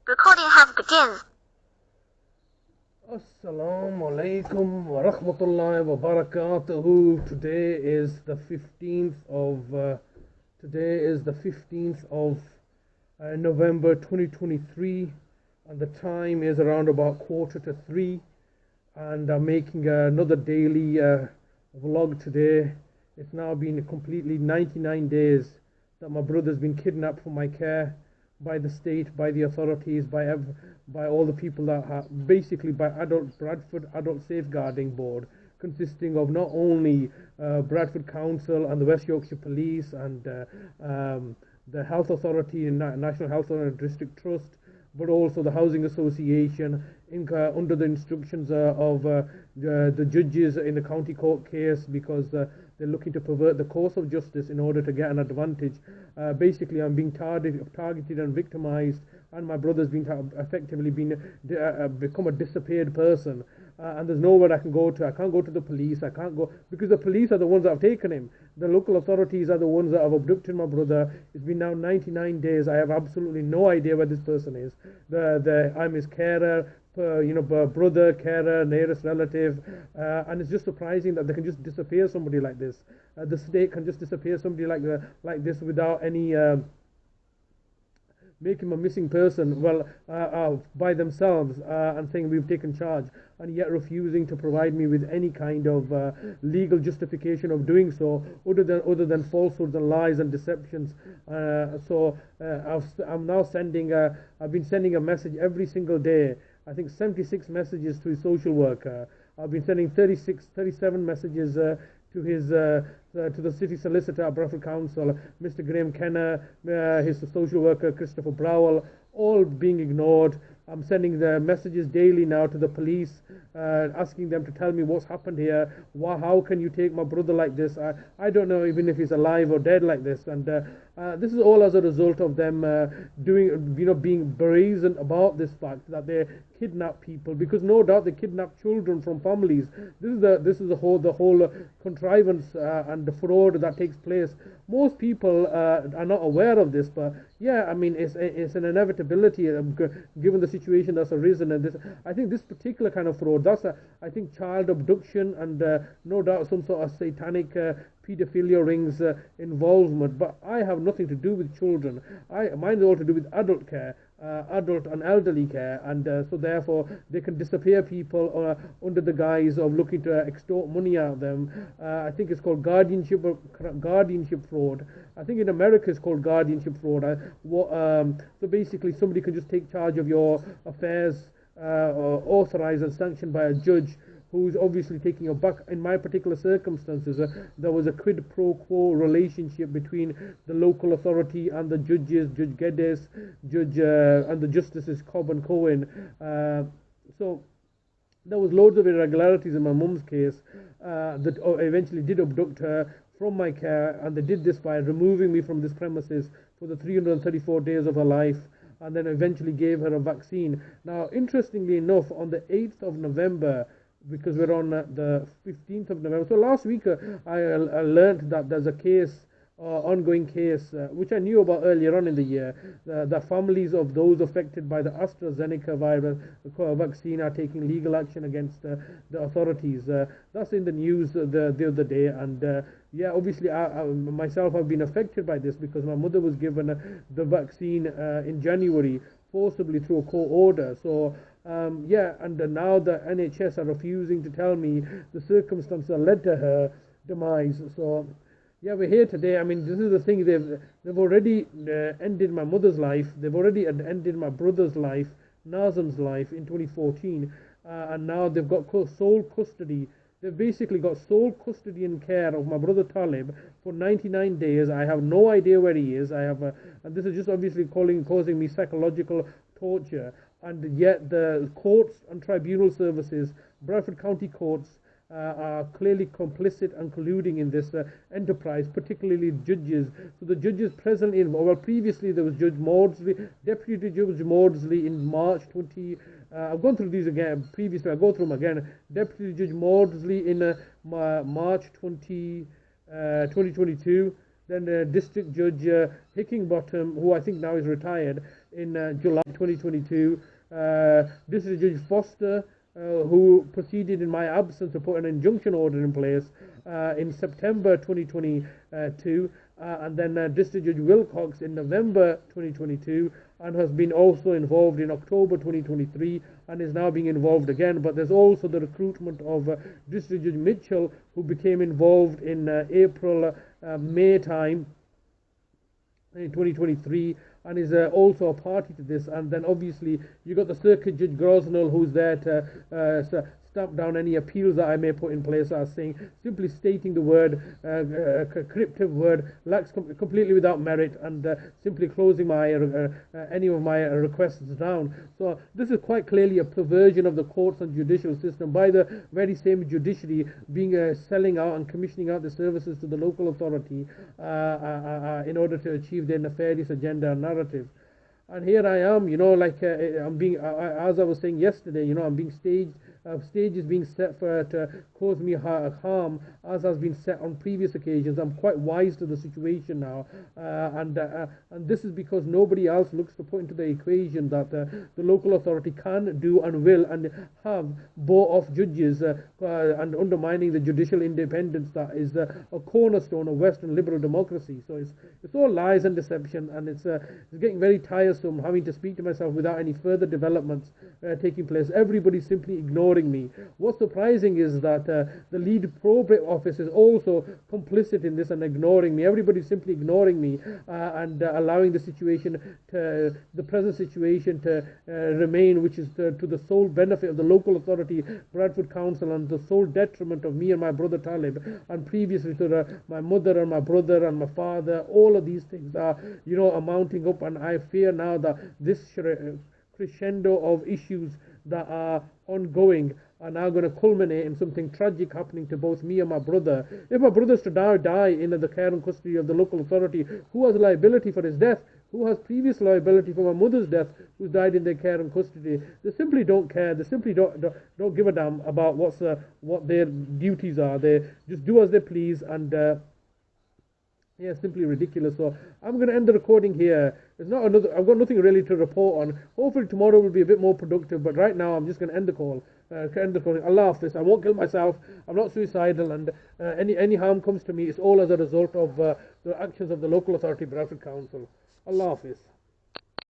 Recording have begun. Assalamu alaikum wa rahmatullahi wa barakatuhu. Today is the 15th of November 2023, and the time is around about 2:45, and I'm making another daily vlog today. It's now been completely 99 days that my brother's been kidnapped from my care by the state, by the authorities, by all the people that have, basically by Bradford Adult Safeguarding Board, consisting of not only Bradford Council and the West Yorkshire Police and the Health Authority and National Health and District Trust, but also the Housing Association, under the instructions of the judges in the county court case, because they're looking to pervert the course of justice in order to get an advantage. Basically, I'm being targeted and victimized, and my brother's been effectively become a disappeared person. And there's nowhere I can go to. I can't go to the police. I can't go because the police are the ones that have taken him. The local authorities are the ones that have abducted my brother. It's been now 99 days. I have absolutely no idea where this person is. I'm his carer, brother, carer, nearest relative, and it's just surprising that they can just disappear somebody like this. The state can just disappear somebody like this without any. Make him a missing person, by themselves, and saying we've taken charge, and yet refusing to provide me with any kind of legal justification of doing so, other than falsehoods and lies and deceptions. I'm now I've been sending a message every single day. I think 76 messages to his social worker. I've been sending 37 messages to the city solicitor at Bradford Council, Mr. Graham Kenner, his social worker Christopher Browell, all being ignored. I'm sending the messages daily now to the police, asking them to tell me what's happened here. How can you take my brother like this? I don't know even if he's alive or dead like this. And this is all as a result of them being brazen about this fact that they kidnap people, because no doubt they kidnap children from families. This is the whole contrivance and the fraud that takes place. Most people are not aware of this, but yeah, I mean it's an inevitability given the situation that's arisen. And I think this particular kind of fraud, I think child abduction and no doubt some sort of satanic pedophilia rings involvement. But I have nothing to do with children. Mine is all to do with adult care. Adult and elderly care, and so therefore they can disappear people under the guise of looking to extort money out of them. I think it's called guardianship fraud. I think in America it's called guardianship fraud. So basically somebody can just take charge of your affairs, authorized and sanctioned by a judge, who's obviously taking a buck. In my particular circumstances, there was a quid pro quo relationship between the local authority and the judges, Judge Geddes, and the justices Cobb and Cohen. So there was loads of irregularities in my mum's case that eventually did abduct her from my care, and they did this by removing me from this premises for the 334 days of her life, and then eventually gave her a vaccine. Now, interestingly enough, on the 8th of November, because we're on the 15th of November. So last week I learned that there's a ongoing case, which I knew about earlier on in the year. The families of those affected by the AstraZeneca virus vaccine are taking legal action against the authorities. That's in the news the other day, and yeah, obviously I myself have been affected by this, because my mother was given the vaccine in January, forcibly through a court order. So yeah, and now the NHS are refusing to tell me the circumstances that led to her demise. So yeah, we're here today. I mean, this is the thing. They've already ended my mother's life. They've already ended my brother's life, Nazim's life, in 2014, and now they've got sole custody. They've basically got sole custody and care of my brother Talib for 99 days. I have no idea where he is. And this is just obviously causing me psychological torture. And yet the courts and tribunal services, Bradford County courts, are clearly complicit and colluding in this enterprise, particularly judges. So the judges presently involved, well, previously there was Judge Maudsley, Deputy Judge Maudsley in March 20. I've gone through these again previously. I'll go through them again. Deputy Judge Maudsley in March 2022. then District Judge Hickingbottom, who I think now is retired, in July 2022. District Judge Foster, who proceeded in my absence to put an injunction order in place in September 2022, and then District Judge Wilcox in November 2022, and has been also involved in October 2023 and is now being involved again. But there's also the recruitment of District Judge Mitchell, who became involved in April, May time in 2023, and is also a party to this. And then obviously you got the Circuit Judge Grosnell, who's there to stamp down any appeals that I may put in place, as saying, simply stating the word, cryptic word, lacks completely without merit, and simply closing my any of my requests down. So this is quite clearly a perversion of the courts and judicial system by the very same judiciary being selling out and commissioning out the services to the local authority in order to achieve their nefarious agenda and narrative. And here I am, like I'm being, as I was saying yesterday, I'm being staged. Stage is being set to cause me harm, as has been set on previous occasions. I'm quite wise to the situation now, and this is because nobody else looks to put into the equation that the local authority can do and will and have bought off judges and undermining the judicial independence that is a cornerstone of Western liberal democracy. So it's all lies and deception, and it's getting very tiresome having to speak to myself without any further developments taking place. Everybody's simply ignoring me. What's surprising is that the lead probate office is also complicit in this and ignoring me. Everybody's simply ignoring me and allowing the situation to the present situation to remain, which is to the sole benefit of the local authority, Bradford Council, and the sole detriment of me and my brother Talib, and previously to my mother and my brother and my father. All of these things are, amounting up, and I fear now that this crescendo of issues that are ongoing are now going to culminate in something tragic happening to both me and my brother. If my brother's to die in the care and custody of the local authority, who has liability for his death? Who has previous liability for my mother's death, who's died in their care and custody? They simply don't care. They simply don't give a damn about what their duties are. They just do as they please, and yeah, simply ridiculous. So I'm going to end the recording here. I've got nothing really to report on. Hopefully tomorrow will be a bit more productive, but right now I'm just going to end the call. Allah Hafiz. I won't kill myself. I'm not suicidal, and any harm comes to me, it's all as a result of the actions of the local authority, Bradford Council. Allah Hafiz.